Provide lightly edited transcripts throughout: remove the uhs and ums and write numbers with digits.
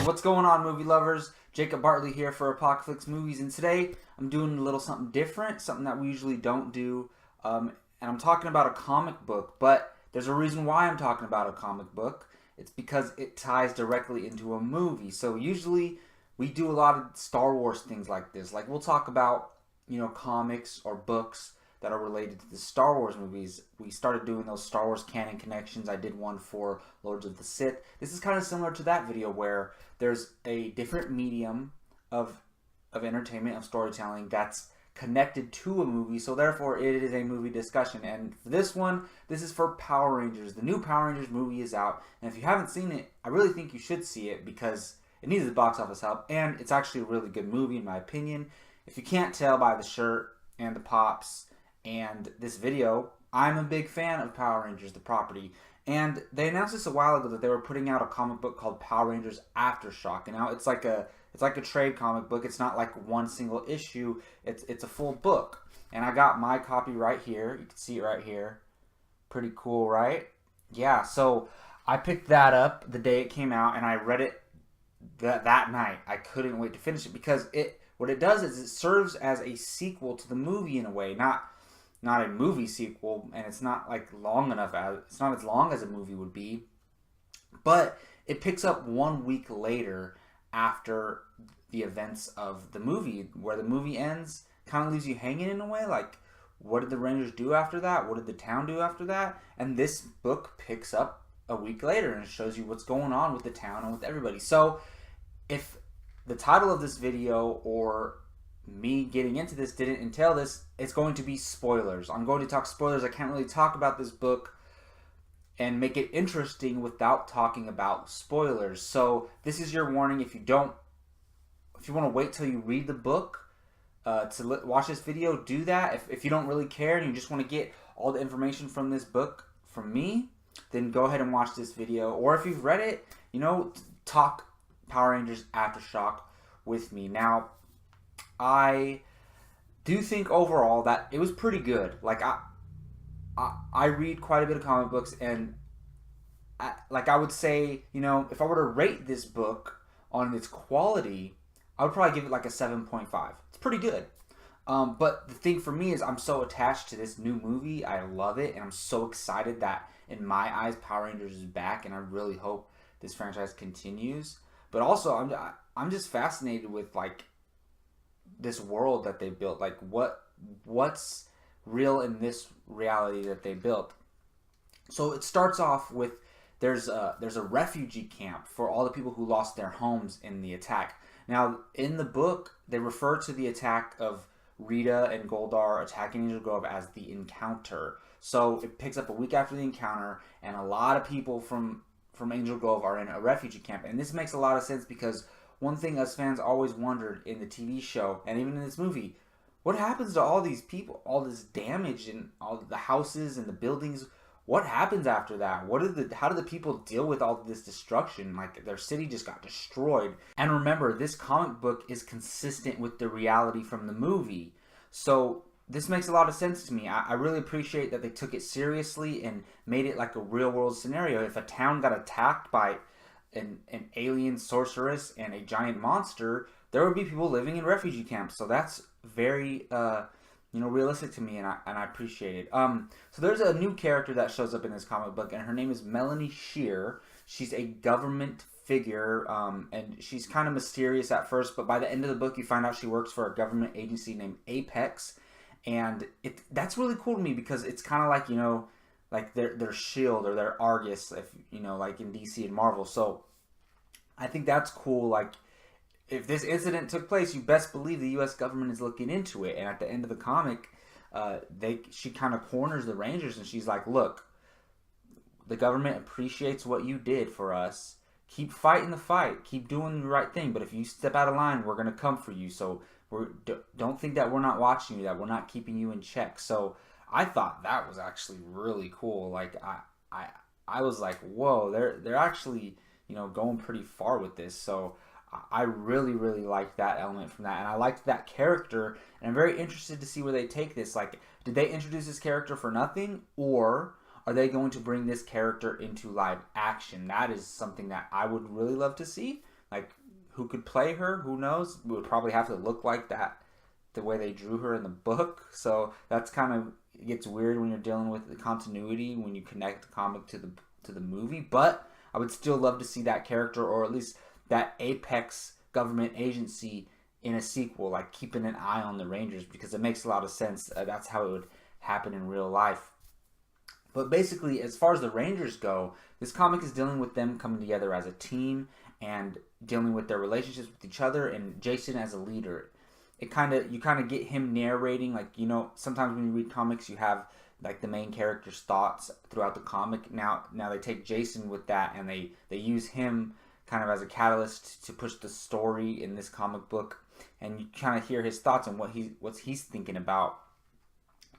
Hey, what's going on, movie lovers? Jacob Bartley here for Apocaflix Movies, and today I'm doing a little something different, something that we usually don't do, and I'm talking about a comic book, but there's a reason why I'm talking about a comic book. It's because it ties directly into a movie. So usually we do a lot of Star Wars things like this. Like we'll talk about, comics or books that are related to the Star Wars movies. We started doing those Star Wars canon connections. I did one for Lords of the Sith. This is kind of similar to that video where there's a different medium of entertainment, of storytelling that's connected to a movie, so therefore it is a movie discussion. And for this one, this is for Power Rangers. The new Power Rangers movie is out, and if you haven't seen it, I really think you should see it because it needs the box office help, and it's actually a really good movie in my opinion. If you can't tell by the shirt and the pops and this video, I'm a big fan of Power Rangers, the property. And they announced this a while ago that they were putting out a comic book called Power Rangers AFTERSHOCK. And now it's like a trade comic book. It's not like one single issue. It's a full book. And I got my copy right here. You can see it right here. Pretty cool, right? Yeah, so I picked that up the day it came out and I read it that night. I couldn't wait to finish it because what it does is it serves as a sequel to the movie in a way, not a movie sequel, and it's not like long enough. It's not as long as a movie would be, but it picks up 1 week later after the events of the movie, where the movie ends. Kind of leaves you hanging in a way, like what did the Rangers do after that? What did the town do after that? And this book picks up a week later and it shows you what's going on with the town and with everybody. So if the title of this video or me getting into this didn't entail this, it's going to be spoilers. I'm going to talk spoilers. I can't really talk about this book and make it interesting without talking about spoilers. So this is your warning. If you want to wait till you read the book to watch this video, do that. If you don't really care and you just want to get all the information from this book from me, then go ahead and watch this video. Or if you've read it, talk Power Rangers AFTERSHOCK with me. Now, I do think overall that it was pretty good. Like I read quite a bit of comic books, and I would say, if I were to rate this book on its quality, I would probably give it like a 7.5. It's pretty good. But the thing for me is I'm so attached to this new movie. I love it, and I'm so excited that in my eyes Power Rangers is back, and I really hope this franchise continues. But also I'm just fascinated with like this world that they built. Like what's real in this reality that they built. So it starts off with there's a refugee camp for all the people who lost their homes in the attack. Now in the book they refer to the attack of Rita and Goldar attacking Angel Grove as the encounter. So it picks up a week after the encounter, and a lot of people from Angel Grove are in a refugee camp. And this makes a lot of sense because one thing us fans always wondered in the TV show and even in this movie, what happens to all these people, all this damage and all the houses and the buildings? What happens after that? How do the people deal with all this destruction? Like their city just got destroyed. And remember, this comic book is consistent with the reality from the movie. So this makes a lot of sense to me. I really appreciate that they took it seriously and made it like a real world scenario. If a town got attacked by an alien sorceress and a giant monster, there would be people living in refugee camps. So that's very realistic to me, and I appreciate it. So there's a new character that shows up in this comic book, and her name is Melanie Shear. She's a government figure, and she's kind of mysterious at first, but by the end of the book you find out she works for a government agency named Apex. And that's really cool to me because it's kind of like, like their S.H.I.E.L.D. or their Argus, if like in DC and Marvel. So I think that's cool. Like if this incident took place, you best believe the U.S. government is looking into it. And at the end of the comic, she kind of corners the Rangers and she's like, look, the government appreciates what you did for us. Keep fighting the fight. Keep doing the right thing. But if you step out of line, we're going to come for you. So don't think that we're not watching you, that we're not keeping you in check. So I thought that was actually really cool. Like I was like, whoa, they're actually going pretty far with this. So I really liked that element from that, and I liked that character, and I'm very interested to see where they take this. Like, did they introduce this character for nothing, or are they going to bring this character into live action? That is something that I would really love to see. Like, who could play her? Who knows? It would probably have to look like that, the way they drew her in the book. So that's kind of, it gets weird when you're dealing with the continuity when you connect the comic to the movie. But I would still love to see that character, or at least that apex government agency, in a sequel, like keeping an eye on the Rangers, because it makes a lot of sense. That's how it would happen in real life. But basically, as far as the Rangers go, this comic is dealing with them coming together as a team and dealing with their relationships with each other, and Jason as a leader. You kind of get him narrating, like, sometimes when you read comics, you have like the main character's thoughts throughout the comic. Now they take Jason with that, and they use him kind of as a catalyst to push the story in this comic book, and you kind of hear his thoughts on what he's thinking about.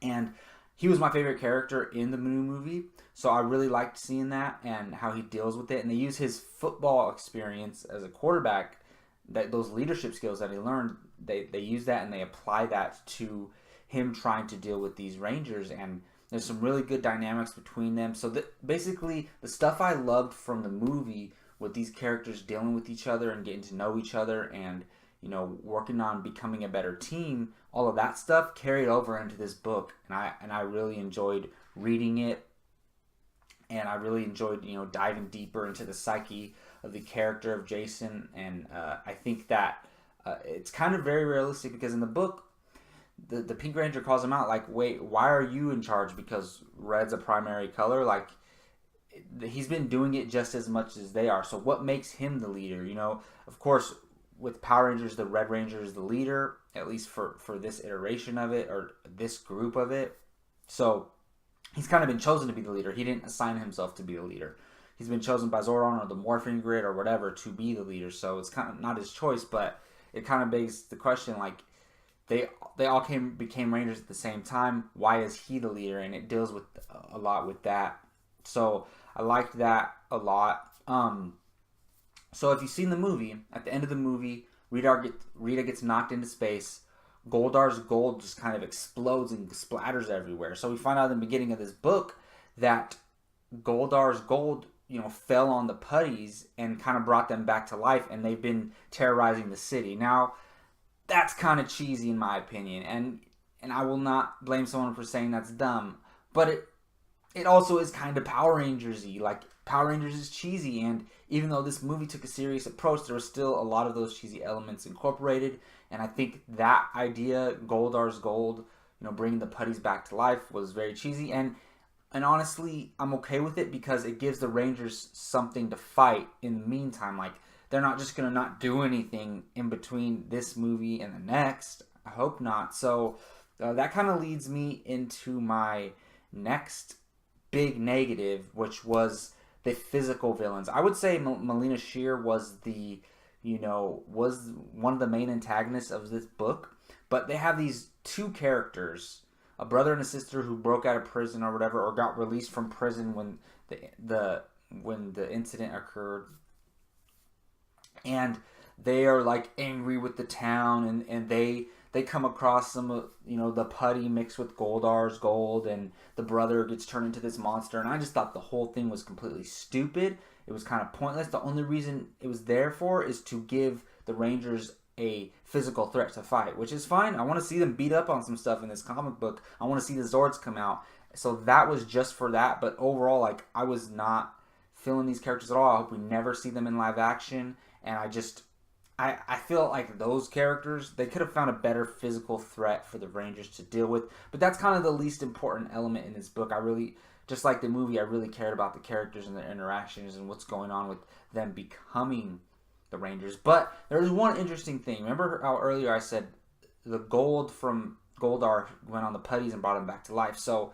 And he was my favorite character in the new movie, so I really liked seeing that and how he deals with it. And they use his football experience as a quarterback, that those leadership skills that he learned, they use that and they apply that to him trying to deal with these Rangers. And there's some really good dynamics between them. So basically, the stuff I loved from the movie, with these characters dealing with each other and getting to know each other and, working on becoming a better team, all of that stuff carried over into this book. And I really enjoyed reading it. And I really enjoyed, diving deeper into the psyche of the character of Jason. And I think that it's kind of very realistic, because in the book, the Pink Ranger calls him out, like, wait, why are you in charge? Because red's a primary color. Like, he's been doing it just as much as they are. So what makes him the leader? Of course, with Power Rangers, the Red Ranger is the leader, at least for this iteration of it, or this group of it. So he's kind of been chosen to be the leader. He didn't assign himself to be the leader. He's been chosen by Zordon or the Morphing Grid or whatever to be the leader. So it's kind of not his choice, but it kind of begs the question, like, they all became Rangers at the same time. Why is he the leader? And it deals with a lot with that. So I liked that a lot. So if you've seen the movie, at the end of the movie, Rita gets knocked into space. Goldar's gold just kind of explodes and splatters everywhere. So we find out in the beginning of this book that Goldar's gold, fell on the putties and kind of brought them back to life, and they've been terrorizing the city. Now, that's kind of cheesy in my opinion, and I will not blame someone for saying that's dumb, but it also is kind of Power Rangers-y. Like, Power Rangers is cheesy, and even though this movie took a serious approach, there was still a lot of those cheesy elements incorporated. And I think that idea, Goldar's gold, bringing the putties back to life, was very cheesy. And honestly, I'm okay with it, because it gives the Rangers something to fight in the meantime. Like, they're not just going to not do anything in between this movie and the next. I hope not. So that kind of leads me into my next big negative, which was the physical villains. I would say Melina Shear was was one of the main antagonists of this book. But they have these two characters, a brother and a sister, who broke out of prison or whatever, or got released from prison when the incident occurred. And they are like angry with the town, and they come across some of, the putty mixed with Goldar's gold, and the brother gets turned into this monster. And I just thought the whole thing was completely stupid. It was kind of pointless. The only reason it was there for is to give the Rangers a physical threat to fight, which is fine. I want to see them beat up on some stuff in this comic book. I want to see the Zords come out. So that was just for that. But overall, like, I was not feeling these characters at all. I hope we never see them in live action. And I feel like those characters, they could have found a better physical threat for the Rangers to deal with. But that's kind of the least important element in this book. I really, just like the movie, I really cared about the characters and their interactions and what's going on with them becoming the Rangers. But there's one interesting thing. Remember how earlier I said the gold from Goldar went on the putties and brought him back to life? So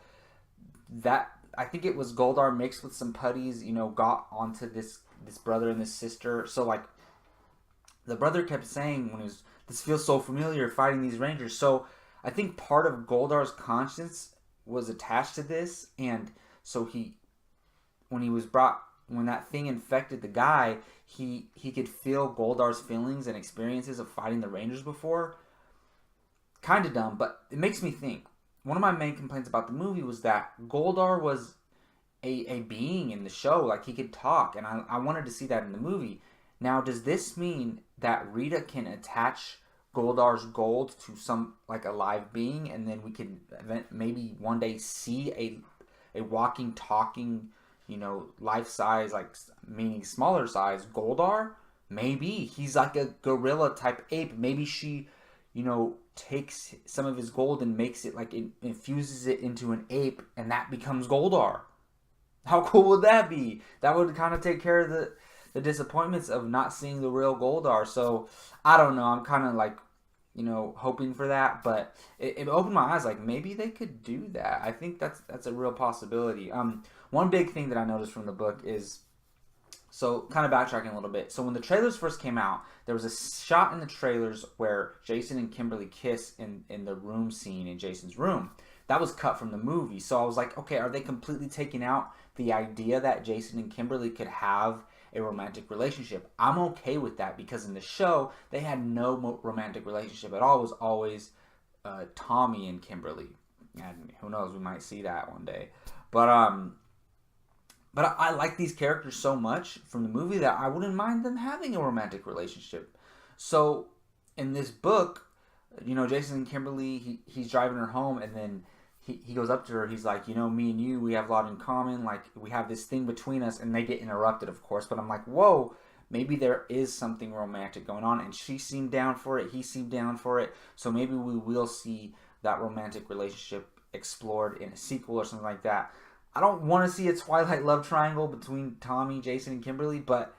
that, I think it was Goldar mixed with some putties, got onto this brother and this sister. So, like, the brother kept saying when he was, this feels so familiar, fighting these Rangers. So I think part of Goldar's conscience was attached to this, and so when that thing infected the guy, he could feel Goldar's feelings and experiences of fighting the Rangers before. Kind of dumb, but it makes me think. One of my main complaints about the movie was that Goldar was a being in the show. Like, he could talk, and I wanted to see that in the movie. Now, does this mean that Rita can attach Goldar's gold to some, like, a live being, and then we can maybe one day see a walking, talking, life size, like, meaning smaller size Goldar? Maybe he's like a gorilla type ape. Maybe she, takes some of his gold and makes it, like, infuses it into an ape, and that becomes Goldar. How cool would that be? That would kind of take care of the disappointments of not seeing the real Goldar. So I don't know. I'm kind of like, hoping for that, but it opened my eyes. Like, maybe they could do that. I think that's a real possibility. One big thing that I noticed from the book is, so kind of backtracking a little bit. So when the trailers first came out, there was a shot in the trailers where Jason and Kimberly kiss in the room scene in Jason's room. That was cut from the movie. So I was like, okay, are they completely taking out the idea that Jason and Kimberly could have a romantic relationship? I'm okay with that, because in the show, they had no romantic relationship at all. It was always Tommy and Kimberly. And who knows, we might see that one day. But I like these characters so much from the movie that I wouldn't mind them having a romantic relationship. So in this book, Jason and Kimberly, he's driving her home, and then he goes up to her. He's like, me and you, we have a lot in common. Like, we have this thing between us, and they get interrupted, of course. But I'm like, whoa, maybe there is something romantic going on. And she seemed down for it. He seemed down for it. So maybe we will see that romantic relationship explored in a sequel or something like that. I don't want to see a Twilight love triangle between Tommy, Jason, and Kimberly, but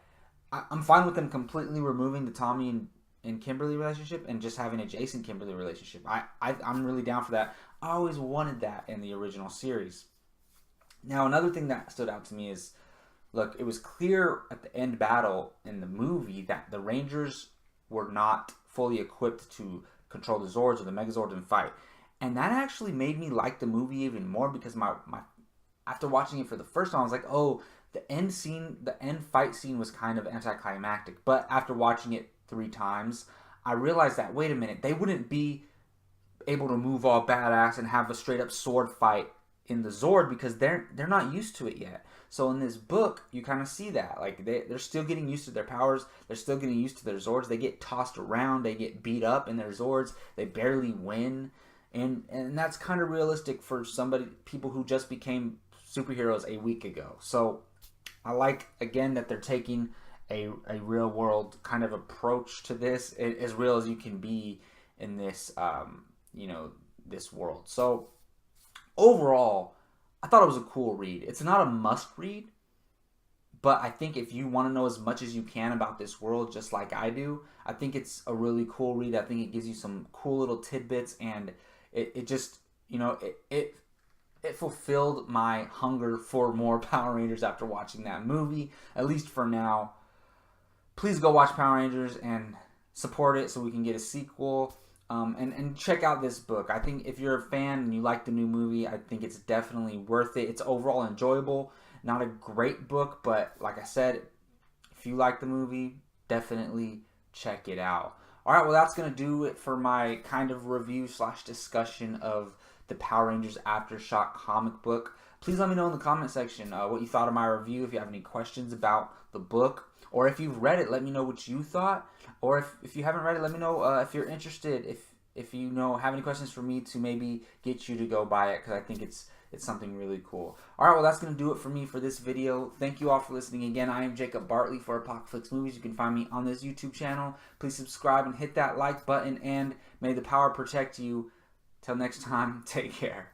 I'm fine with them completely removing the Tommy and Kimberly relationship and just having a Jason Kimberly relationship. I'm really down for that. I always wanted that in the original series. Now, another thing that stood out to me is, look, it was clear at the end battle in the movie that the Rangers were not fully equipped to control the Zords or the Megazords and fight. And that actually made me like the movie even more, because my after watching it for the first time, I was like, oh, the end fight scene was kind of anticlimactic. But after watching it 3 times, I realized that, wait a minute, they wouldn't be able to move all badass and have a straight up sword fight in the Zord, because they're not used to it yet. So in this book, you kind of see that. Like, they're still getting used to their powers. They're still getting used to their Zords. They get tossed around. They get beat up in their Zords. They barely win. And that's kind of realistic for people who just became superheroes a week ago. So I like, again, that they're taking a real world kind of approach to this, as real as you can be in this this world. So overall, I thought it was a cool read. It's not a must read, but I think if you want to know as much as you can about this world, just like I do, I think it's a really cool read. I think it gives you some cool little tidbits, and it just, it fulfilled my hunger for more Power Rangers after watching that movie, at least for now. Please go watch Power Rangers and support it so we can get a sequel. And check out this book. I think if you're a fan and you like the new movie, I think it's definitely worth it. It's overall enjoyable. Not a great book, but like I said, if you like the movie, definitely check it out. Alright, well, that's going to do it for my kind of review / discussion of the Power Rangers Aftershock comic book. Please let me know in the comment section what you thought of my review. If you have any questions about the book, or if you've read it, let me know what you thought. Or if you haven't read it, let me know if you're interested. If you have any questions for me to maybe get you to go buy it, because I think it's something really cool. Alright, well, that's going to do it for me for this video. Thank you all for listening again. I am Jacob Bartley for Apocaflix Movies. You can find me on this YouTube channel. Please subscribe and hit that like button, and may the power protect you. Till next time, take care.